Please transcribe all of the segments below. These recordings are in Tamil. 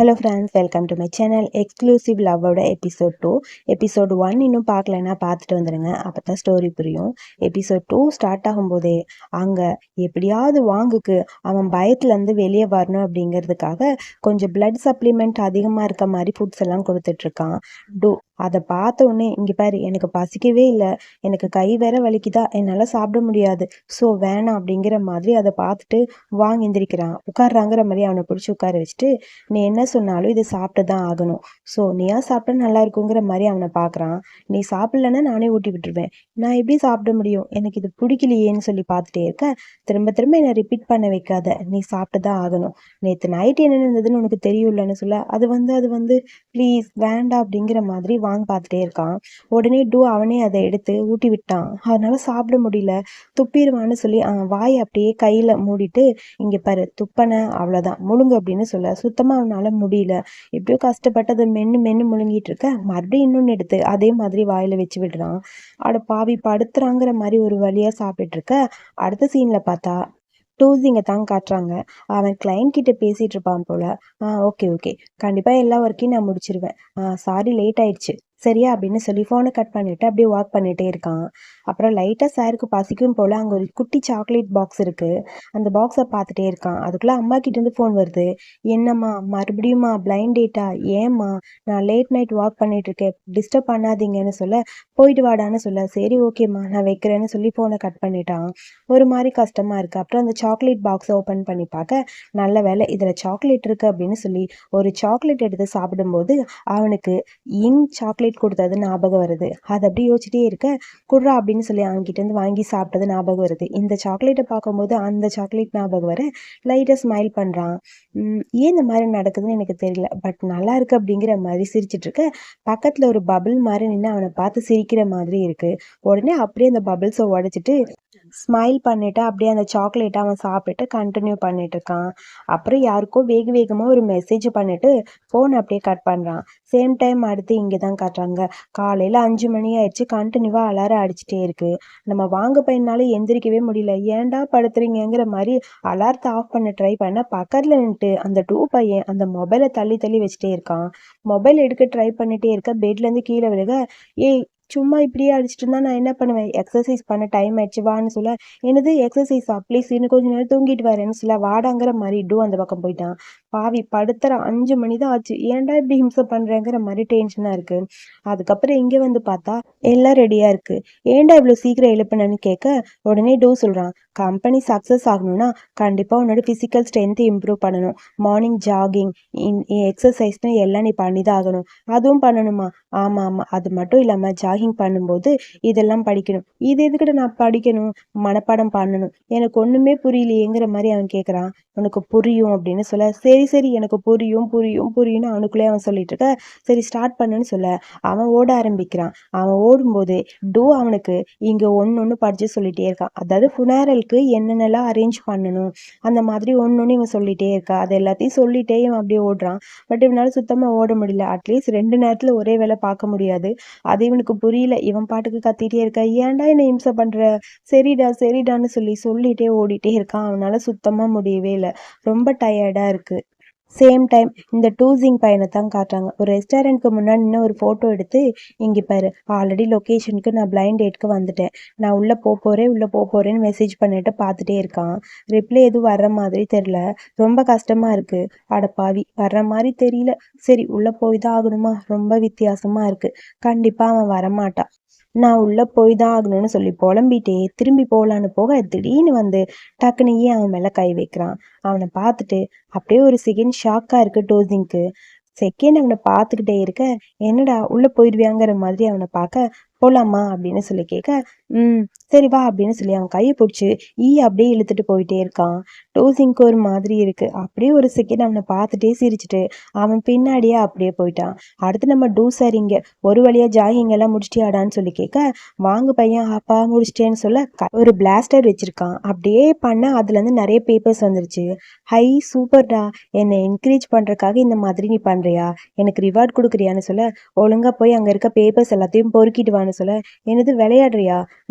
Hello friends, welcome to my channel. Exclusive லவ்வோட எபிசோட் 2. எபிசோட் 1 இன்னும் பார்க்கலன்னா பார்த்துட்டு வந்துடுங்க, அப்போ தான் ஸ்டோரி புரியும். எபிசோட் 2 ஸ்டார்ட் ஆகும்போதே அங்கே எப்படியாவது வாங்குக்கு அவன் பயத்துலேருந்து வெளியே வரணும் அப்படிங்கிறதுக்காக கொஞ்சம் பிளட் சப்ளிமெண்ட் அதிகமாக இருக்க மாதிரி ஃபுட்ஸ் எல்லாம் கொடுத்துட்ருக்கான். அதை பார்த்த உடனே, இங்கே பாரு, எனக்கு பசிக்கவே இல்லை, எனக்கு கை வேற வலிக்குதா, என்னால் சாப்பிட முடியாது, ஸோ வேணாம் அப்படிங்கிற மாதிரி அதை பார்த்துட்டு வாங்கி எந்திரிக்கிறான். உட்கார்றாங்கிற மாதிரி அவனை பிடிச்சி உட்கார வச்சுட்டு, நீ என்ன சொன்னாலும் இதை சாப்பிட்டு தான் ஆகணும், ஸோ நீயா சாப்பிட்டா நல்லா இருக்குங்கிற மாதிரி அவனை பார்க்குறான். நீ சாப்பிட்லன்னா நானே ஊட்டி விட்டுருவேன், நான் எப்படி சாப்பிட முடியும், எனக்கு இது பிடிக்கலையேன்னு சொல்லி பார்த்துட்டே இருக்க, திரும்ப திரும்ப என்னை ரிப்பீட் பண்ண வைக்காத, நீ சாப்பிட்டு தான் ஆகணும், நேற்று நைட்டு என்ன இருந்ததுன்னு உனக்கு தெரியும்லன்னு சொல்ல, அது வந்து ப்ளீஸ் வேண்டாம் அப்படிங்கிற மாதிரி வாங்க பார்த்துட்டே இருக்கான். உடனே அவனே அதை எடுத்து ஊட்டி விட்டான். அதனால சாப்பிட முடியல, துப்பிடுவான்னு சொல்லி வாயை அப்படியே கையில் மூடிட்டு, இங்கே பாரு, துப்பனை அவ்வளோதான், முழுங்கு அப்படின்னு சொல்ல, சுத்தமாக அவனால் முடியல. எப்படியோ கஷ்டப்பட்டு அதை மென்று முழுங்கிட்டு இருக்க, மறுபடியும் இன்னொன்று எடுத்து அதே மாதிரி வாயில் வச்சு விடுறான். அட பாவி, படுத்துறாங்கிற மாதிரி ஒரு வழியாக சாப்பிட்டுட்டு இருக்க, அடுத்த சீனில் பார்த்தா டூசிங்கை தான் காட்டுறாங்க. அவன் கிளைண்ட் கிட்ட பேசிகிட்டு இருப்பான் போல். ஓகே, கண்டிப்பாக எல்லா ஒர்க்கையும் நான் முடிச்சிருவேன், சாரி லேட் ஆயிடுச்சு சரியா அப்படின்னு சொல்லி ஃபோனை கட் பண்ணிவிட்டு அப்படியே வாக் பண்ணிகிட்டே இருக்கான். அப்புறம் லைட்டாக சாருக்கு பசிக்கும் போல் அங்கே ஒரு குட்டி சாக்லேட் பாக்ஸ் இருக்குது. அந்த பாக்ஸை பார்த்துட்டே இருக்கான். அதுக்குள்ளே அம்மா கிட்டேருந்து ஃபோன் வருது. என்னம்மா மறுபடியும்மா பிளைண்ட் டேட்டா, ஏம்மா, நான் லேட் நைட் வாக் பண்ணிகிட்ருக்கேன், டிஸ்டர்ப் பண்ணாதீங்கன்னு சொல்ல, போயிட்டு வாடான்னு சொல்ல, சரி ஓகேம்மா நான் வைக்கிறேன்னு சொல்லி ஃபோனை கட் பண்ணிட்டான். ஒரு மாதிரி கஷ்டமாக இருக்குது. அப்புறம் அந்த சாக்லேட் பாக்ஸை ஓப்பன் பண்ணி பார்க்க, நல்ல வேலை இதில் சாக்லேட் இருக்குது அப்படின்னு சொல்லி ஒரு சாக்லேட் எடுத்து சாப்பிடும்போது அவனுக்கு சாக்லேட் கொடுத்தது ஞாபகம் வருது. அது அப்படி யோசிச்சுட்டே இருக்க, குர்ரா அப்படின்னு சொல்லி அவன்கிட்ட வாங்கி சாப்பிட்டது ஞாபகம் வருது. இந்த சாக்லேட்டை பார்க்கும்போது அந்த சாக்லேட் ஞாபகம் வர லைட்டாக ஸ்மைல் பண்ணுறான். ஏன் இந்த மாதிரி நடக்குதுன்னு எனக்கு தெரியல, பட் நல்லா இருக்கு அப்படிங்கிற மாதிரி சிரிச்சிட்டு இருக்க, பக்கத்தில் ஒரு பபிள் மாதிரி நின்று அவனை பார்த்து சிரிக்கிற மாதிரி இருக்கு. உடனே அப்படியே அந்த பபிள்ஸை உடைச்சிட்டு ஸ்மைல் பண்ணிட்டு அப்படியே அந்த சாக்லேட்டை அவன் சாப்பிட்டு கண்டினியூ பண்ணிட்டு இருக்கான். அப்புறம் யாருக்கோ வேகமாக ஒரு மெசேஜ் பண்ணிட்டு ஃபோன் அப்படியே கட் பண்ணுறான். சேம் டைம் அடுத்து இங்கே தான் காட்டுறாங்க. காலையில் 5 மணி ஆயிடுச்சு, கண்டினியூவாக அலாரம் அடிச்சுட்டே இருக்கு. நம்ம வாங்க பையனால எந்திரிக்கவே முடியல, ஏன்டா படுத்துறீங்கிற மாதிரி அலாரத்தை ஆஃப் பண்ண ட்ரை பண்ண, பக்கத்தில் நின்றுட்டு அந்த பையன் அந்த மொபைலை தள்ளி வச்சுட்டே இருக்கான். மொபைல் எடுக்க ட்ரை பண்ணிட்டே இருக்க, பெட்லேருந்து கீழே விழுக, ஏய் சும்மா இப்படியே அடிச்சுட்டு இருந்தா நான் என்ன பண்ணுவேன், எக்ஸசைஸ் பண்ண டைம் ஆயிடுச்சு வான்னு சொல்ல, என்னது எக்ஸசைஸா, ப்ளீஸ் இன்னும் கொஞ்சம் நேரம் தூங்கிட்டு வரேன்னு சொல்ல, வாடாங்கிற மாதிரி அந்த பக்கம் போயிட்டான். பாவி, படுத்துற 5 மணி தான் ஆச்சு, ஏன்டா இப்படி ஹிம்சை பண்றேங்கிற மாதிரி டென்ஷனா இருக்கு. அதுக்கப்புறம் இங்கே வந்து பார்த்தா எல்லாம் ரெடியா இருக்கு. ஏன்டா இவ்வளோ சீக்கிரம் எழுப்பினு கேட்க, உடனே சொல்றான், கம்பெனி சக்ஸஸ் ஆகணும்னா கண்டிப்பா உன்னோட பிசிக்கல் ஸ்ட்ரென்த் இம்ப்ரூவ் பண்ணணும், மார்னிங் ஜாகிங், எக்ஸசைஸ்னு எல்லாம் நீ பண்ணி தான் ஆகணும். அதுவும் பண்ணணுமா? ஆமாம், அது மட்டும் இல்லாமல் ஜாகிங் பண்ணும்போது இதெல்லாம் படிக்கணும். இது எதுக்கிட்ட நான் படிக்கணும், மனப்பாடம் பண்ணணும், எனக்கு ஒன்றுமே புரியலையேங்கிற மாதிரி அவன் கேட்குறான். உனக்கு புரியும் அப்படின்னு சொல்ல, சரி எனக்கு புரியும்னு அவனுக்குள்ளே அவன் சொல்லிட்டு இருக்க, சரி ஸ்டார்ட் பண்ணுன்னு சொல்ல அவன் ஓட ஆரம்பிக்கிறான். அவன் ஓடும்போது அவனுக்கு இங்கே ஒன்று படித்து சொல்லிகிட்டே இருக்கான். அதாவது ஃபுனாரலுக்கு என்னென்னலாம் அரேஞ்ச் பண்ணணும் அந்த மாதிரி ஒன்று இவன் சொல்லிகிட்டே இருக்கா. அது எல்லாத்தையும் சொல்லிட்டே இவன் அப்படியே ஓடுறான். பட் இவனால் சுத்தமாக ஓட முடியல. அட்லீஸ்ட் 2 நேரத்தில் ஒரே வேலை பார்க்க முடியாது. அது இவனுக்கு புரியல. இவன் பாட்டுக்கு கத்திட்டே இருக்கா, ஏன்டா என்னை இம்சை பண்ணுற, சரிடான்னு சொல்லிட்டே ஓடிட்டே இருக்கான். அவனால் சுத்தமாக முடியவே இல்லை. ரொம்ப டயர்டாக இருக்குது. சேம் டைம் இந்த டூசிங் பையனை தான் காட்டுறாங்க. ஒரு ரெஸ்டாரண்ட்க்கு முன்னாடி நின்று ஒரு ஃபோட்டோ எடுத்து, இங்கே பாரு, ஆல்ரெடி லொக்கேஷனுக்கு நான் பிளைண்ட் டேட்க்கு வந்துட்டேன், நான் உள்ளே போகிறேன்னு மெசேஜ் பண்ணிட்டு பார்த்துட்டே இருக்கான். ரிப்ளை எதுவும் வர்ற மாதிரி தெரில. ரொம்ப கஷ்டமாக இருக்குது. அடப்பாவி, வர்ற மாதிரி தெரியல. சரி உள்ளே போய் தான் ஆகணுமா, ரொம்ப வித்தியாசமாக இருக்குது, கண்டிப்பாக அவன் வரமாட்டான், நான் உள்ளே போய் தான் ஆகணும்னு சொல்லி புலம்பிட்டே திரும்பி போகலான்னு போக, திடீர்னு வந்து டக்குனு அவன் மேலே கை வைக்கிறான். அவனை பார்த்துட்டு அப்படியே ஒரு செகண்ட் ஷாக்காக இருக்குது டோசிங்க்கு. செகண்ட் அவனை பார்த்துக்கிட்டே இருக்க, என்னடா உள்ளே போயிடுவியாங்கிற மாதிரி அவனை பார்க்க, போகலாமா அப்படின்னு சொல்லி கேட்க, சரி வா அப்படின்னு சொல்லி அவன் கையை பிடிச்சி அப்படியே இழுத்துட்டு போயிட்டே இருக்கான். டோசிங்க்கு ஒரு மாதிரி இருக்கு. அப்படியே ஒரு செகண்ட் அவனை பார்த்துட்டே சிரிச்சுட்டு அவன் பின்னாடியே அப்படியே போயிட்டான். அடுத்து நம்ம சரிங்க, ஒரு வழியா ஜாகிங் எல்லாம் முடிச்சிட்டியாடான்னு சொல்லி கேட்க, வாங்க பையன், அப்பா முடிச்சிட்டேன்னு சொல்ல, ஒரு பிளாஸ்டர் வச்சிருக்கான். அப்படியே பண்ண அதுலேருந்து நிறைய பேப்பர்ஸ் வந்துருச்சு. ஹை சூப்பர்டா, என்னை என்கரேஜ் பண்ணுறக்காக இந்த மாதிரி நீ பண்ணுறியா, எனக்கு ரிவார்ட் கொடுக்குறியான்னு சொல்ல, ஒழுங்காக போய் அங்கே இருக்க பேப்பர்ஸ் எல்லாத்தையும் பொறுக்கிட்டு வான்னு சொல்ல, என்னது விளையாடுறியா,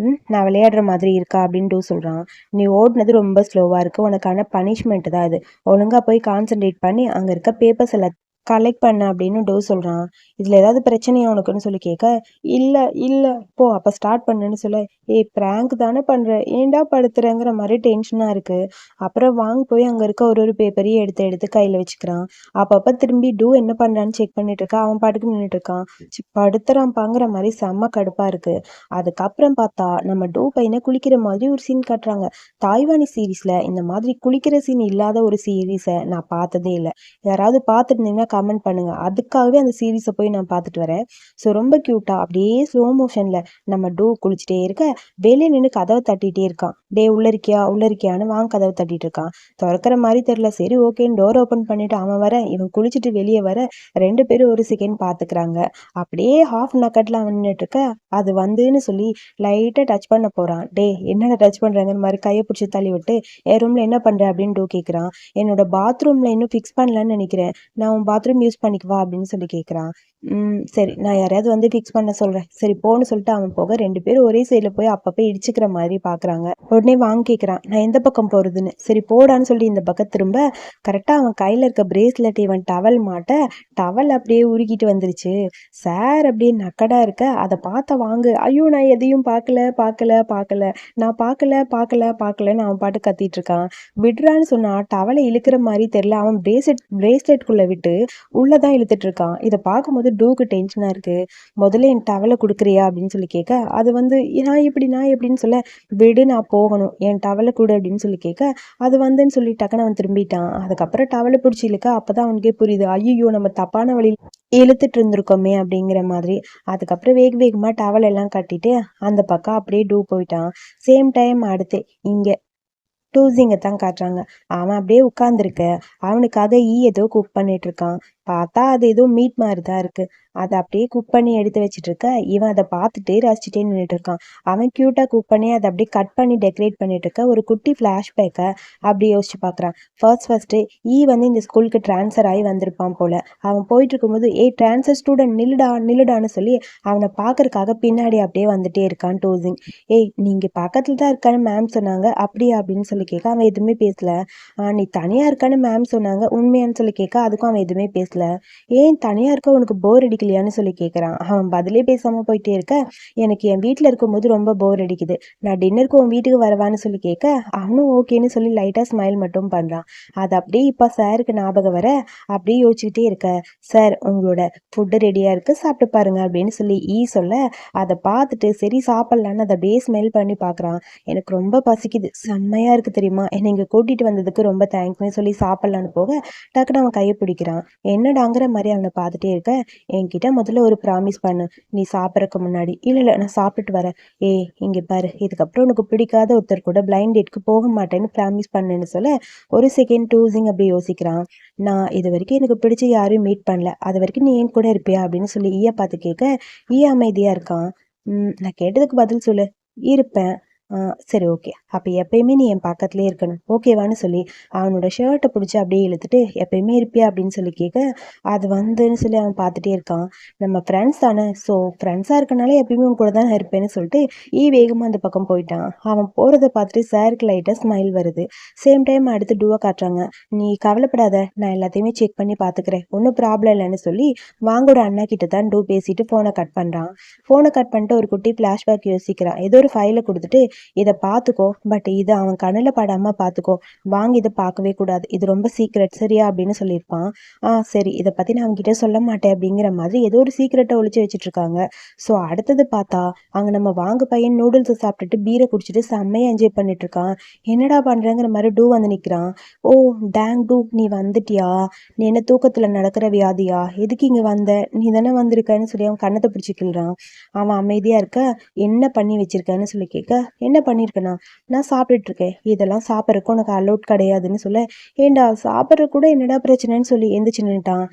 நான் விளையாடுற மாதிரி இருக்கா அப்படின்னு சொல்கிறான். நீ ஓடினது ரொம்ப ஸ்லோவாக இருக்குது, உனக்கான பனிஷ்மெண்ட் தான் அது, ஒழுங்காக போய் கான்சன்ட்ரேட் பண்ணி அங்கே இருக்க பேப்பர்ஸ் எல்லாத்தையும் கலெக்ட் பண்ண அப்படின்னு டோ சொல்றான். இதுல ஏதாவது பிரச்சனையா உனக்குன்னு சொல்லி கேட்க, இல்ல இல்ல போ அப்ப ஸ்டார்ட் பண்ணுன்னு சொல்ல, ஏய் பிராங்க் தானே பண்ற, ஏன்டா படுத்துறங்கிற மாதிரி டென்ஷனா இருக்கு. அப்புறம் வாங்க போய் அங்க இருக்க ஒரு ஒரு பேப்பரையும் எடுத்து எடுத்து கையில வச்சுக்கிறான். அப்பப்ப திரும்பி டூ என்ன பண்றான்னு செக் பண்ணிட்டு இருக்கா. அவன் பாட்டுக்கு நின்றுட்டு இருக்கான். படுத்துறான்ப்பாங்கிற மாதிரி செம்ம கடுப்பா இருக்கு. அதுக்கப்புறம் பார்த்தா நம்ம டூ பையனை குளிக்கிற மாதிரி ஒரு சீன் காட்டுறாங்க. தாய்வானி சீரீஸ்ல இந்த மாதிரி குளிக்கிற சீன் இல்லாத ஒரு சீரீஸை நான் பார்த்ததே இல்லை. யாராவது பார்த்துருந்தீங்கன்னா கமெண்ட் பண்ணுங்க. அதுக்காகவே அந்த சீரீஸை போய் நான் பார்த்துட்டு வரேன். ஸோ ரொம்ப க்யூட்டா அப்படியே ஸ்லோ மோஷன்ல நம்ம டூ குளிச்சுட்டே இருக்க, வெளியே நின்று கதவை தட்டிகிட்டே இருக்கான். டே உள்ள இருக்கியா உள்ள இருக்கியான்னு வாங்க கதவை தட்டிட்டு இருக்கான். திறக்கிற மாதிரி தெரியல. சரி ஓகேன்னு டோர் ஓப்பன் பண்ணிட்டு அவன் வர, இவன் குளிச்சுட்டு வெளியே வர, 2 பேரும் ஒரு செகண்ட் பார்த்துக்கிறாங்க. அப்படியே ஹாஃப் நக்கட்ல அவன் நின்றுட்டு இருக்க, அது வந்துன்னு சொல்லி லைட்டாக டச் பண்ண போறான். டே என்னடா டச் பண்றாங்கிற மாதிரி கையை பிடிச்சி தள்ளி விட்டு, என் ரூம்ல என்ன பண்ற அப்படின்னு டூ கேட்குறான். என்னோட பாத்ரூம்ல இன்னும் ஃபிக்ஸ் பண்ணலன்னு நினைக்கிறேன், நான் உன் பாத்ரூம் யூஸ் பண்ணிக்குவா அப்படின்னு சொல்லி கேட்குறான். சரி நான் யாரையாவது வந்து ஃபிக்ஸ் பண்ண சொல்கிறேன், சரி போன்னு சொல்லிட்டு அவன் போக 2 பேரும் ஒரே சைடில் போய் அப்பப்போ இடிச்சுக்கிற மாதிரி பார்க்குறாங்க. உடனே வாங்க கேட்குறான், நான் எந்த பக்கம் போகிறதுன்னு. சரி போடான்னு சொல்லி இந்த பக்கம் திரும்ப, கரெக்டாக அவன் கையில் இருக்க பிரேஸ்லெட் இவன் டவல் மாட்ட, டவல் அப்படியே உருகிட்டு வந்துருச்சு. சார் அப்படியே நக்கடாக இருக்க, அதை பார்த்த வாங்கு, ஐயோ நான் எதையும் பார்க்கல பார்க்கல பார்க்கல, நான் பார்க்கல பார்க்கல பார்க்கலன்னு அவன் பாட்டு கத்திட்டு இருக்கான். விடுறான்னு சொன்னா டவலை இழுக்கிற மாதிரி தெரியல, அவன் பிரேஸ்லெட்குள்ளே விட்டு உள்ளதான் இழுத்துட்டு இருக்கான். இதை பார்க்கும்போது டூக்கு டென்ஷனாக இருக்கு. முதல்ல என் டவலை கொடுக்குறியா அப்படின்னு சொல்லி கேட்க, அது வந்து நான் எப்படின்னு சொல்ல, விடு நான் போகணும், என் டவலை கொடு அப்படின்னு சொல்லி கேட்க, அது வந்துன்னு சொல்லி டக்குன்னு அவன் திரும்பிட்டான். அதுக்கப்புறம் டவலை பிடிச்சி இழுக்க அப்பதான் அவனுக்கே புரியுது, ஐயோ நம்ம தப்பான வழி இழுத்துட்டு இருந்திருக்கோமே அப்படிங்கிற மாதிரி. அதுக்கப்புறம் வேக வேகமாக டவல் எல்லாம் கட்டிட்டு அந்த பக்கம் அப்படியே டூ போயிட்டான். சேம் டைம் அடுத்து இங்கே டூசிங்கை தான் காட்டுறாங்க. அவன் அப்படியே உட்காந்துருக்க, அவனுக்காக ஏதோ குக் பண்ணிட்டு இருக்கான். பார்த்தா அது ஏதோ மீட் மாதிரி தான் இருக்கு. அதை அப்படியே குக் பண்ணி எடுத்து வச்சுட்டு இருக்க, இவன் அதை பார்த்துட்டே ரசிச்சுட்டே நின்றுட்டு இருக்கான். அவன் க்யூட்டாக குக் பண்ணி அதை அப்படியே கட் பண்ணி டெக்கரேட் பண்ணிட்டு இருக்க ஒரு குட்டி ஃப்ளாஷ்பேக்கை அப்படி யோசிச்சு பார்க்குறான். ஃபர்ஸ்ட்டு வந்து இந்த ஸ்கூலுக்கு ட்ரான்ஸ்ஃபர் ஆகி வந்திருப்பான் போல. அவன் போயிட்டு இருக்கும்போது ட்ரான்ஸ்ஃபர் ஸ்டூடெண்ட் நில்லுடான்னு சொல்லி அவனை பார்க்கறக்காக பின்னாடி அப்படியே வந்துட்டே இருக்கான் டூசிங். நீங்கள் பக்கத்தில் தான் இருக்கான்னு மேம் சொன்னாங்க, அப்படியா அப்படின்னு சொல்லி கேட்க அவன் எதுவுமே பேசல. நீ தனியாக இருக்கான்னு மேம் சொன்னாங்க, உண்மையான்னு சொல்லி கேட்க அதுக்கும் அவன் எதுவுமே பேசல. ஏன் தனியாக இருக்க உனக்கு போர் அடிக்கலையான்னு சொல்லி கேட்குறான். அவன் பதிலே பேசாமல் போயிட்டே இருக்க, எனக்கு என் வீட்டில் இருக்கும்போது ரொம்ப போர் அடிக்குது, நான் டின்னருக்கு உன் வீட்டுக்கு வரவான்னு சொல்லி கேட்க அவனும் ஓகேன்னு சொல்லி லைட்டாக ஸ்மைல் மட்டும் பண்ணுறான். அது அப்படியே இப்போ சாருக்கு ஞாபகம் வர அப்படியே யோசிச்சுக்கிட்டே இருக்க, சார் உங்களோட ஃபுட்டு ரெடியாக இருக்குது சாப்பிட்டு பாருங்க அப்படின்னு சொல்லி சொல்ல, அதை பார்த்துட்டு சரி சாப்பிட்லான்னு அதை அப்படியே ஸ்மெல் பண்ணி பார்க்குறான். எனக்கு ரொம்ப பசிக்குது, செம்மையாக இருக்குது தெரியுமா, என்னை இங்கே கூட்டிகிட்டு வந்ததுக்கு ரொம்ப தேங்க்ஸ்னு சொல்லி சாப்பிட்லான்னு போக டக்குன்னு அவன் கையை பிடிக்கிறான். என்னடாங்கிற மாதிரி அவனை பார்த்துட்டே இருக்க, என்கிட்ட முதல்ல ஒரு ப்ராமிஸ் பண்ணு, நீ சாப்பிட்றதுக்கு முன்னாடி. இல்லை நான் சாப்பிட்டுட்டு வரேன். இங்கே பாரு, இதுக்கப்புறம் உனக்கு பிடிக்காத ஒருத்தர் கூட பிளைண்ட் டேட்க்கு போக மாட்டேன்னு ப்ராமிஸ் பண்ணுன்னு சொல்ல ஒரு செகண்ட் டூசிங் அப்படி யோசிக்கிறான். நான் இது வரைக்கும் எனக்கு பிடிச்ச யாரையும் மீட் பண்ணல, அது வரைக்கும் நீ ஏன் கூட இருப்பியா அப்படின்னு சொல்லி பார்த்து கேட்க அமைதியாக இருக்கான். நான் கேட்டதுக்கு பதில் சொல்லு. இருப்பேன். சரி ஓகே, அப்போ எப்பயுமே நீ என் பக்கத்துலேயே இருக்கணும், ஓகேவான்னு சொல்லி அவனோட ஷர்ட்டை பிடிச்சி அப்படியே இழுத்துட்டு எப்பயுமே இருப்பியா அப்படின்னு சொல்லி கேட்க, அது வந்துன்னு சொல்லி அவன் பார்த்துட்டே இருக்கான். நம்ம ஃப்ரெண்ட்ஸ் தானே, ஸோ ஃப்ரெண்ட்ஸாக இருக்கனால எப்பயுமே உன் கூட தான் இருப்பேன்னு சொல்லிட்டு வேகமாக அந்த பக்கம் போயிட்டான். அவன் போகிறத பார்த்துட்டு சாருக்கு லைட்டாக ஸ்மைல் வருது. சேம் டைம் அடுத்து டூவை காட்டுறாங்க. நீ கவலைப்படாத, நான் எல்லாத்தையுமே செக் பண்ணி பார்த்துக்கிறேன், ஒன்றும் ப்ராப்ளம் இல்லைன்னு சொல்லி வாங்கோட அண்ணா கிட்ட தான் டூ பேசிட்டு ஃபோனை கட் பண்ணுறான். ஃபோனை கட் பண்ணிட்டு ஒரு குட்டி ஃப்ளாஷ்பேக் யோசிக்கிறான். ஏதோ ஒரு ஃபைலை கொடுத்துட்டு, இதை பார்த்துக்கோ, பட் இது அவன் கண்ணில் படாமல் பார்த்துக்கோ, வாங்கி இதை பார்க்கவே கூடாது, இது ரொம்ப சீக்ரெட் சரியா அப்படின்னு சொல்லியிருப்பான். சரி இதை பற்றி நான் அவங்ககிட்ட சொல்ல மாட்டேன் அப்படிங்கிற மாதிரி ஏதோ ஒரு சீக்ரெட்டை ஒழிச்சு வச்சுட்டு இருக்காங்க. ஸோ அடுத்தது பார்த்தா அங்கே நம்ம வாங்க பையன் நூடுல்ஸை சாப்பிட்டுட்டு பீரை குடிச்சிட்டு செம்மையாக என்ஜாய் பண்ணிட்டு இருக்கான். என்னடா பண்ணுறேங்கிற மாதிரி டூ வந்து நிற்கிறான். ஓ டேங் டூ, நீ வந்துட்டியா, நீ என்ன தூக்கத்தில் நடக்கிற வியாதியா, எதுக்கு இங்கே வந்த, நீ தானே வந்திருக்கன்னு சொல்லி அவன் கண்ணத்தை பிடிச்சிக்கிறான். அவன் அமைதியாக இருக்க, என்ன பண்ணி வச்சிருக்கேன்னு சொல்லி கேட்க, என்ன பண்ணியிருக்கேனா, நான் சாப்பிட்டுட்டு இருக்கேன், இதெல்லாம் சாப்பிட்றதுக்கு உனக்கு அலோட் கிடையாதுன்னு சொல்ல, ஏண்டா சாப்பிட்ற கூட என்னடா பிரச்சனைன்னு சொல்லி எந்திரிச்சு நின்னுட்டான்.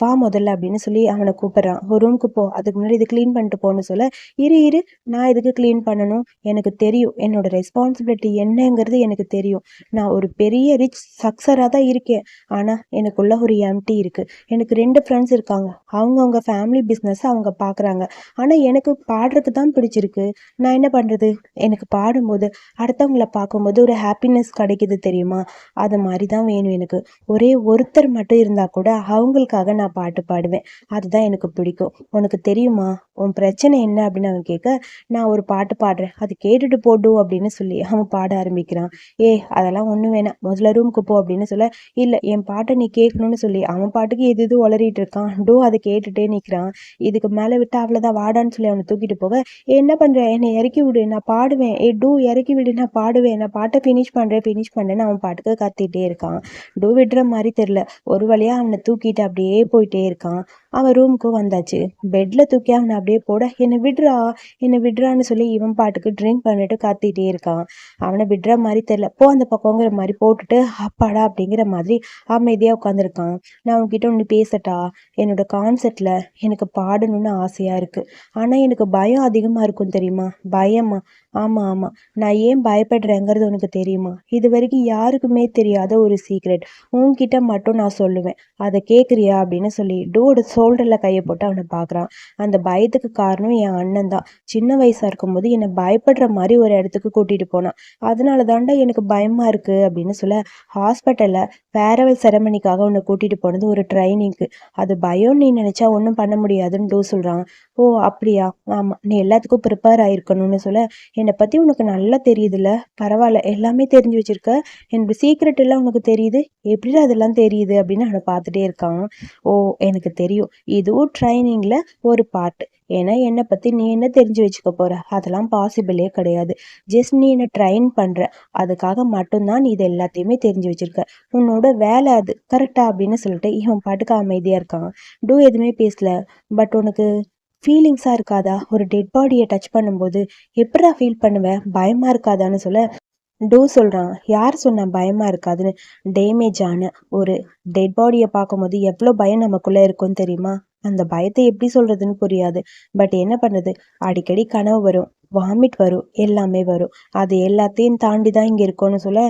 வா முதல்ல அப்படின்னு சொல்லி அவனை கூப்பிட்றான். ஒரு ரூமுக்கு போ, அதுக்கு முன்னாடி இது க்ளீன் பண்ணிட்டு போன்னு சொல்ல, இரு நான் இதுக்கு க்ளீன் பண்ணணும், எனக்கு தெரியும் என்னோட ரெஸ்பான்சிபிலிட்டி என்னங்கிறது எனக்கு தெரியும், நான் ஒரு பெரிய ரிச் சக்ஸராக தான் இருக்கேன், ஆனால் எனக்குள்ள ஒரு எம்டி இருக்குது, எனக்கு 2 ஃப்ரெண்ட்ஸ் இருக்காங்க, அவங்க ஃபேமிலி பிஸ்னஸ் அவங்க பார்க்குறாங்க, ஆனால் எனக்கு பாடுறதுக்கு தான் பிடிச்சிருக்கு, நான் என்ன பண்ணுறது, எனக்கு பாடும்போது அடுத்தவங்கள பார்க்கும்போது ஒரு ஹாப்பினஸ் கிடைக்குது தெரியுமா? அது மாதிரி தான் வேணும் எனக்கு. ஒரே ஒருத்தர் மட்டும் இருந்தா கூட அவங்களுக்காக நான் பாட்டு பாடுவேன். அதுதான் எனக்கு பிடிக்கும். உனக்கு தெரியுமா? உன் பிரச்சனை என்ன அப்படின்னு அவன் கேட்க, நான் ஒரு பாட்டு பாடுறேன். அது கேட்டுட்டு போடு அப்படின்னு சொல்லி அவன் பாட ஆரம்பிக்கிறான். அதெல்லாம் ஒண்ணும் வேணாம். முதல்ல ரூமுக்கு போ அப்படின்னு சொல்ல, இல்ல என் பாட்ட நீ கேட்கணும்னு சொல்லி அவன் பாட்டுக்கு எது எது உளறிட்டு இருக்கான். அத கேட்டுட்டே நிக்கிறான். இதுக்கு மேல விட்டா அவ்வளவுதான் வாடான்னு சொல்லி அவனை தூக்கிட்டு போக, என்ன பண்ற? என்னை இறக்கி விடு, நான் பாடுவேன். இறக்கி விடு, நான் பாடுவேன். நான் பாட்டை ஃபினிஷ் பண்றேன்னு அவன் பாட்டுக்கு கத்திட்டே இருக்கான். விடுற மாதிரி தெரியல. ஒரு வழியா அவனை தூக்கிட்டு அப்படியே போயிட்டே இருக்கான். அவன் ரூமுக்கும் வந்தாச்சு. பெட்ல தூக்கி அவனை அப்படியே போட, என்னை விடுறான்னு சொல்லி இவன் பாட்டுக்கு ட்ரிங்க் பண்ணிட்டு கத்திட்டே இருக்கான். அவனை விடுற மாதிரி தெரியல. போ அந்த பக்கங்கிற மாதிரி போட்டுட்டு அப்பாடா அப்படிங்கிற மாதிரி அமைதியா உட்காந்துருக்கான். நான் உன்கிட்ட ஒண்ணு பேசட்டா? என்னோட கான்செர்ட்ல எனக்கு பாடணும்னு ஆசையா இருக்கு. ஆனா எனக்கு பயம் அதிகமா இருக்கும் தெரியுமா? பயமா? ஆமா ஆமா. நான் ஏன் பயப்படுறேங்கிறது உனக்கு தெரியுமா? இது வரைக்கும் யாருக்குமே தெரியாத ஒரு சீக்ரெட் உன்கிட்ட மட்டும் நான் சொல்லுவேன். அதை கேக்குறியா அப்படின்னு சொல்லி டூவோட ஷோல்டர்ல கையை போட்டு அவனை பாக்குறான். அந்த பயத்துக்கு காரணம் என் அண்ணன் தான். சின்ன வயசா இருக்கும்போது என்னை பயப்படுற மாதிரி ஒரு இடத்துக்கு கூட்டிட்டு போனான். அதனால தாண்டா எனக்கு பயமா இருக்கு அப்படின்னு சொல்ல, ஹாஸ்பிட்டல்ல ஃபேர்வெல் செரமனிக்காக உன்னை கூட்டிட்டு போனது ஒரு ட்ரைனிங்க்கு. அது பயம், நீ நினைச்சா ஒன்றும் பண்ண முடியாதுன்னு டூ சொல்றான். ஓ அப்படியா? ஆமா, நீ எல்லாத்துக்கும் ப்ரிப்பேர் ஆயிருக்கணும்னு சொல்ல, என்னை பத்தி உனக்கு நல்லா தெரியுதுல்ல, பரவாயில்ல, எல்லாமே தெரிஞ்சு வச்சிருக்க, என்னோட சீக்ரெட் எல்லாம் உனக்கு தெரியுது, எப்படி அதெல்லாம் தெரியுது அப்படின்னு அவனை பார்த்துட்டே இருக்கான். ஓ எனக்கு தெரியும், இதுவும் ட்ரைனிங்ல ஒரு பார்ட். ஏன்னா என்னை பத்தி நீ என்ன தெரிஞ்சு வச்சுக்க போற? அதெல்லாம் பாசிபிளே கிடையாது. ஜஸ்ட் நீ என்ன ட்ரைன் பண்ற, அதுக்காக மட்டும்தான் நீ இது எல்லாத்தையுமே தெரிஞ்சு வச்சிருக்க. உன்னோட வேலை அது, கரெக்டா அப்படின்னு சொல்லிட்டு இவன் பாட்டுக்கு அமைதியா இருக்கான். எதுவுமே பேசல. பட் உனக்கு ஃபீலிங்ஸா இருக்காதா? ஒரு டெட் பாடியை டச் பண்ணும்போது எப்படா ஃபீல் பண்ணுவ? பயமா இருக்காதான்னு சொல்ல, சொல்றான். யார் சொன்னா பயமா இருக்காதுன்னு? டேமேஜ் ஆன ஒரு டெட் பாடியை பார்க்கும்போது எவ்வளோ பயம் நமக்குள்ள இருக்கும்னு தெரியுமா? அந்த பயத்தை எப்படி சொல்றதுன்னு புரியாது. பட் என்ன பண்ணுது? அடிக்கடி கனவு வரும், வாமிட் வரும், எல்லாமே வரும். அது எல்லாத்தையும் தாண்டி தான் இங்க இருக்கோன்னு சொல்ல,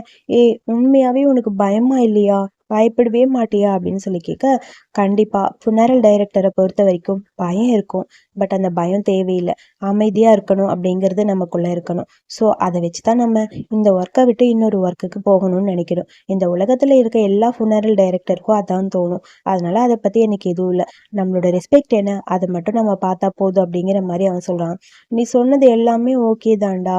உண்மையாவே உனக்கு பயமா இல்லையா? பயப்படவே மாட்டியா அப்படின்னு சொல்லி கேட்க, கண்டிப்பா ஃபுனரல் டைரக்டரை பொறுத்த வரைக்கும் பயம் இருக்கும். பட் அந்த பயம் தேவையில்லை. அமைதியா இருக்கணும் அப்படிங்கிறது நமக்குள்ள இருக்கணும். ஸோ அதை வச்சுதான் நம்ம இந்த ஒர்க்கை விட்டு இன்னொரு ஒர்க்குக்கு போகணும்னு நினைக்கணும். இந்த உலகத்துல இருக்க எல்லா ஃபுனரல் டைரக்டருக்கும் அதான் தோணும். அதனால அதை பத்தி எனக்கு எதுவும் இல்லை. நம்மளோட ரெஸ்பெக்ட் என்ன, அதை மட்டும் நம்ம பார்த்தா போதும் அப்படிங்கிற மாதிரி அவன் சொல்றான். நீ சொன்னது எல்லாமே ஓகே தான்டா,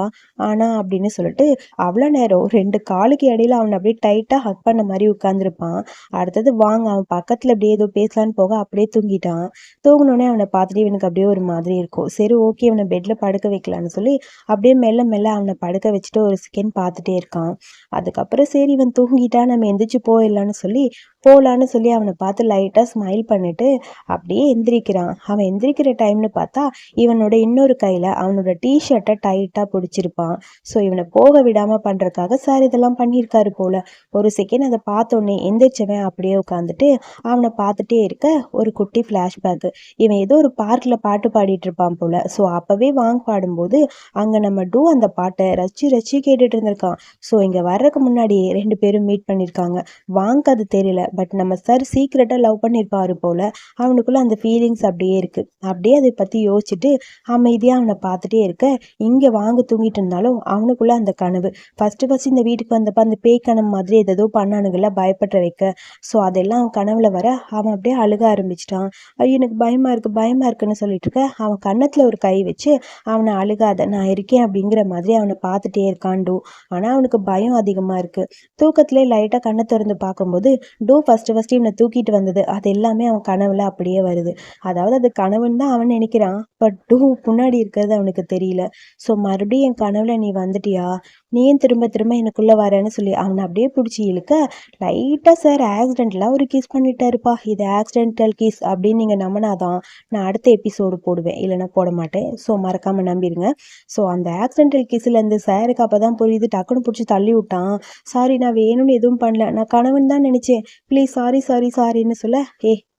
ஆனா அப்படின்னு சொல்லிட்டு அவ்வளோ நேரம் ரெண்டு காலுக்கு இடையில அவனை அப்படியே டைட்டா ஹக் பண்ண மாதிரி உட்கார்ந்துருப்பான். அடுத்தது வாங்க அவன் பக்கத்துல அப்படியே ஏதோ பேசலான்னு போக அப்படியே தூங்கிட்டான். தூங்கினோடனே அவனை பார்த்துட்டு இவனுக்கு அப்படியே ஒரு மாதிரி இருக்கும். சரி ஓகே, அவனை பெட்ல படுக்க வைக்கலான்னு சொல்லி அப்படியே மெல்ல மெல்ல அவனை படுக்க வச்சுட்டு ஒரு செகண்ட் பார்த்துட்டே இருக்கான். அதுக்கப்புறம் சரி இவன் தூங்கிட்டா நம்ம எந்திரிச்சு போலான்னு சொல்லி அவனை பார்த்து லைட்டா ஸ்மைல் பண்ணிட்டு அப்படியே எந்திரிக்கிறான். அவன் எந்திரிக்கிற டைம்னு பார்த்தா இவனோட இன்னொரு கையில அவனோட டிஷர்ட்டை டைட்டா பிடிச்சிருப்பான். ஸோ இவனை போக விடாம பண்றதுக்காக சார் இதெல்லாம் பண்ணியிருக்காரு போல. ஒரு செகண்ட் அதை பார்த்தோன்னே எந்திரிச்சவன் அப்படியே உட்காந்துட்டு அவனை பார்த்துட்டே இருக்க ஒரு குட்டி ஃப்ளாஷ்பேக். இவன் ஏதோ ஒரு பார்க்ல பாட்டு பாடிட்டு இருப்பான் போல. ஸோ அப்பவே வாங் பாடும்போது அங்க நம்ம அந்த பாட்டை ரசிச்சு ரசிச்சு கேட்டுட்டு இருந்திருக்கான். ஸோ இங்க வர்றதுக்கு முன்னாடியே ரெண்டு பேரும் மீட் பண்ணியிருக்காங்க. வாங்க்கு அது தெரியல. பட் நம்ம சார் சீக்கிரட்டா லவ் பண்ணியிருப்பாரு போல. அவனுக்குள்ள அந்த ஃபீலிங்ஸ் அப்படியே இருக்கு. அப்படியே அதை பத்தி யோசிச்சுட்டு அமைதியா அவனை பார்த்துட்டே இருக்க, இங்க வாங்க தூங்கிட்டு இருந்தாலும் அவனுக்குள்ள அந்த கனவு ஃபர்ஸ்ட் இந்த வீட்டுக்கு வந்தப்ப அந்த பேய் கனவு மாதிரி ஏதோ பண்ணானுங்கள பயப்பட வைக்க. ஸோ அதெல்லாம் அவன் கனவுல வர அவன் அப்படியே அழுக ஆரம்பிச்சிட்டான். ஐயோ எனக்கு பயமா இருக்குன்னு சொல்லிட்டு இருக்க, அவன் கன்னத்துல ஒரு கை வச்சு அவனை அழுகாத நான் இருக்கேன் அப்படிங்கிற மாதிரி அவனை பார்த்துட்டே இருக்கான் ஆனா அவனுக்கு பயம் அதிகமா இருக்கு. தூக்கத்திலே லைட்டா கண்ணை திறந்து பார்க்கும்போது ஃபர்ஸ்ட் இவனை தூக்கிட்டு வந்தது அது எல்லாமே அவன் கனவுல அப்படியே வருது. அதாவது அது கனவுன்னு தான் அவன் நினைக்கிறான். பட் முன்னாடி இருக்கிறது அவனுக்கு தெரியல. ஸோ மறுபடியும் என் கனவுல நீ வந்துட்டியா, நீ ஏன் திரும்ப திரும்ப எனக்குள்ள வரேன்னு சொல்லி அவனை அப்படியே பிடிச்சி இழுக்க, லைட்டா சார் ஆக்சிடென்ட்ல ஒரு கிஸ் பண்ணிட்டாருப்பா, இது ஆக்சிடென்டல் கிஸ் அப்படின்னு நீங்க நம்பினாதான் நான் அடுத்த எபிசோடு போடுவேன், இல்லைன்னா போட மாட்டேன். ஸோ மறக்காம நம்பிடுங்க. ஸோ அந்த ஆக்சிடென்டல் கிஸ்ல இருந்து சாருக்கு அப்பதான் புரியுது, டக்குன்னு பிடிச்சி தள்ளி விட்டான். சாரி நான் வேணும்னு எதுவும் பண்ணல, நான் கனவுன்னு தான் நினைச்சேன், ப்ளீஸ் சாரின்னு சொல்ல,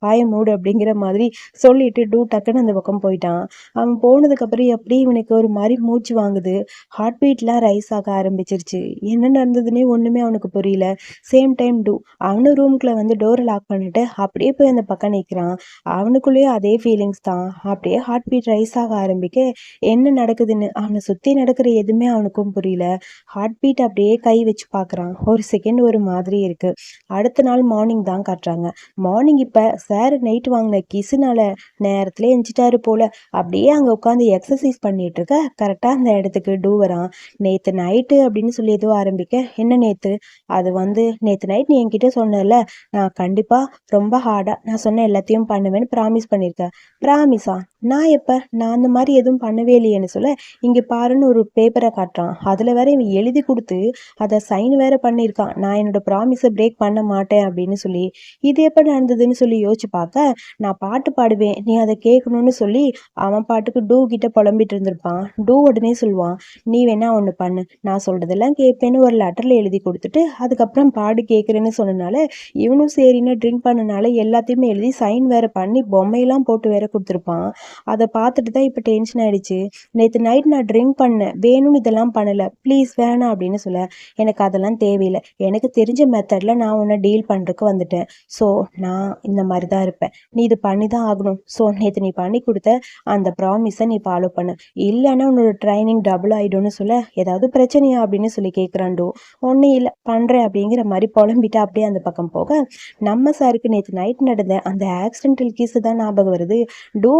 வாய மூடு அப்படிங்கிற மாதிரி சொல்லிட்டு டக்குன்னு அந்த பக்கம் போயிட்டான். அவன் போனதுக்கு அப்புறம் எப்படி இவனுக்கு ஒரு மாதிரி மூச்சு வாங்குது, ஹார்ட் பீட்லாம் ரைஸ் ஆக ஆரம்பிச்சிருச்சு. என்ன நடந்ததுன்னே ஒண்ணுமே அவனுக்கு புரியல. சேம் டைம் அவனும் ரூம்குள்ள வந்து டோர லாக் பண்ணிட்டு அப்படியே போய் அந்த பக்கம் நிக்கிறான். அவனுக்குள்ளேயும் அதே ஃபீலிங்ஸ் தான். அப்படியே ஹார்ட் பீட் ரைஸ் ஆக ஆரம்பிக்க, என்ன நடக்குதுன்னு அவன சுத்தி நடக்கிற எதுவுமே அவனுக்கும் புரியல. ஹார்ட் பீட் அப்படியே கை வச்சு பார்க்குறான். ஒரு செகண்ட் ஒரு மாதிரி இருக்கு. அடுத்த நாள் மார்னிங் தான் காட்டுறாங்க. மார்னிங் இப்ப சார் நைட் வாங்கின கிசுனால நேரத்துல எந்திரிச்சிட்டாரு போல. அப்படியே அங்க உட்காந்து எக்ஸசைஸ் பண்ணிட்டு இருக்க கரெக்டா அந்த இடத்துக்கு வரான். நேத்து நைட்டு அப்படின்னு சொல்லி ஏதோ ஆரம்பிக்க, என்ன நேத்து? அது வந்து நேத்து நைட் நீ என்கிட்ட சொன்னல, நான் கண்டிப்பா ரொம்ப ஹார்டா நான் சொன்ன எல்லாத்தையும் பண்ணுவேன்னு ப்ராமிஸ் பண்ணியிருக்கேன். ப்ராமிஸா? நான் எப்ப? நான் அந்த மாதிரி எதுவும் பண்ணவே இல்லையேன்னு சொல்ல, இங்க பாருன்னு ஒரு பேப்பரை காட்டுறான். அதுல வேற இவன் எழுதி கொடுத்து அதை சைன் வேற பண்ணியிருக்கான். நான் என்னோட ப்ராமிஸை பிரேக் பண்ண மாட்டேன் அப்படின்னு சொல்லி. இது எப்ப நடந்ததுன்னு சொல்லி யோசிச்சு பார்க்க, நான் பாட்டு பாடுவேன், நீ அதை கேட்கணும்னு சொல்லி அவன் பாட்டுக்கு கிட்ட புலம்பிட்டு இருந்திருப்பான். உடனே சொல்லுவான், நீ வேணா ஒண்ணு பண்ணு, நான் சொல்றதெல்லாம் கேட்பேன்னு ஒரு லெட்டர்ல எழுதி கொடுத்துட்டு அதுக்கப்புறம் பாடு கேட்குறேன்னு சொன்னனால இவனும் சரின்னு ட்ரிங்க் பண்ணனால எல்லாத்தையுமே எழுதி சைன் வேற பண்ணி பொம்மையெல்லாம் போட்டு வேற கொடுத்துருப்பான். அதை பார்த்துட்டு தான் இப்போ டென்ஷன் ஆயிடுச்சு. நேற்று நைட் நான் ட்ரிங்க் பண்ணேன், வேணும்னு இதெல்லாம் பண்ணல, ப்ளீஸ் வேணாம் அப்படின்னு சொல்ல, எனக்கு அதெல்லாம் தேவையில்லை, எனக்கு தெரிஞ்ச மெத்தட்ல நான் உன்னை டீல் பண்றதுக்கு வந்துட்டேன். ஸோ நான் இந்த மாதிரி தான் இருப்பேன், நீ இது பண்ணி தான் ஆகணும். ஸோ நேற்று நீ பண்ணி கொடுத்த அந்த ப்ராமிஸை நீ ஃபாலோ பண்ணு, இல்லைன்னா உன்னோட ட்ரைனிங் டபுள் ஆயிடும்னு சொல்ல, ஏதாவது பிரச்சனையா அப்படின்னு சொல்லி கேட்குறான்டோ. ஒன்றும் இல்லை, பண்ணுறேன் அப்படிங்கிற மாதிரி புலம்பிட்டு அப்படியே அந்த பக்கம் போக, நம்ம சாருக்கு நேற்று நைட் நடந்த அந்த ஆக்சிடென்டல் கேஸ் தான் ஞாபகம் வருது.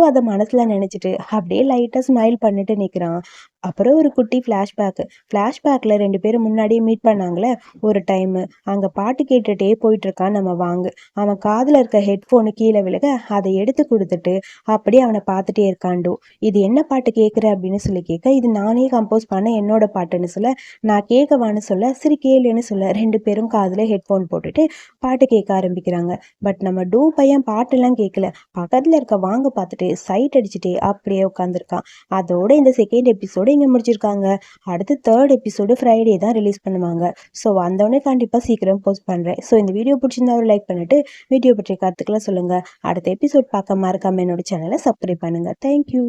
அதை மனசுல நினைச்சிட்டு அப்படியே லைட்டா ஸ்மைல் பண்ணிட்டு நிக்கிறான். அப்புறம் ஒரு குட்டி ஃப்ளாஷ்பேக்ல 2 பேரும் முன்னாடியே மீட் பண்ணாங்களே ஒரு டைம். அங்க பாட்டு கேட்டுட்டே போயிட்டு இருக்கான் நம்ம வாங்கு. அவன் காதுல இருக்க ஹெட்போனு கீழே விழுக அதை எடுத்து கொடுத்துட்டு அப்படியே அவனை பார்த்துட்டே இருக்காண்டோ. இது என்ன பாட்டு கேட்குற அப்படின்னு சொல்லி கேட்க, இது நானே கம்போஸ் பண்ண என்னோட பாட்டுன்னு சொல்ல, நான் கேட்கவான்னு சொல்ல, சரி கேளுன்னு சொல்ல, 2 பேரும் காதுல ஹெட்போன் போட்டுட்டு பாட்டு கேட்க ஆரம்பிக்கிறாங்க. பட் நம்ம பையன் பாட்டெல்லாம் கேட்கல, பக்கத்துல இருக்க வாங்க பார்த்துட்டு சைட் அடிச்சுட்டே அப்படியே உட்காந்துருக்கான். அதோட இந்த செகண்ட் எபிசோடு இங்க முடிச்சிருக்காங்க. அடுத்து தேர்ட் எபிசோடு ஃப்ரைடே தான் ரிலீஸ் பண்ணுவாங்க. ஸோ வந்தோடனே கண்டிப்பா சீக்கிரம் போஸ்ட் பண்றேன். ஸோ இந்த வீடியோ பிடிச்சிருந்தா ஒரு லைக் பண்ணிட்டு வீடியோ பற்றிய கருத்துக்களை சொல்லுங்க. அடுத்த எபிசோட் பார்க்க மறக்காம என்னோட சேனலை சப்ஸ்கிரைப் பண்ணுங்க. தேங்க்யூ.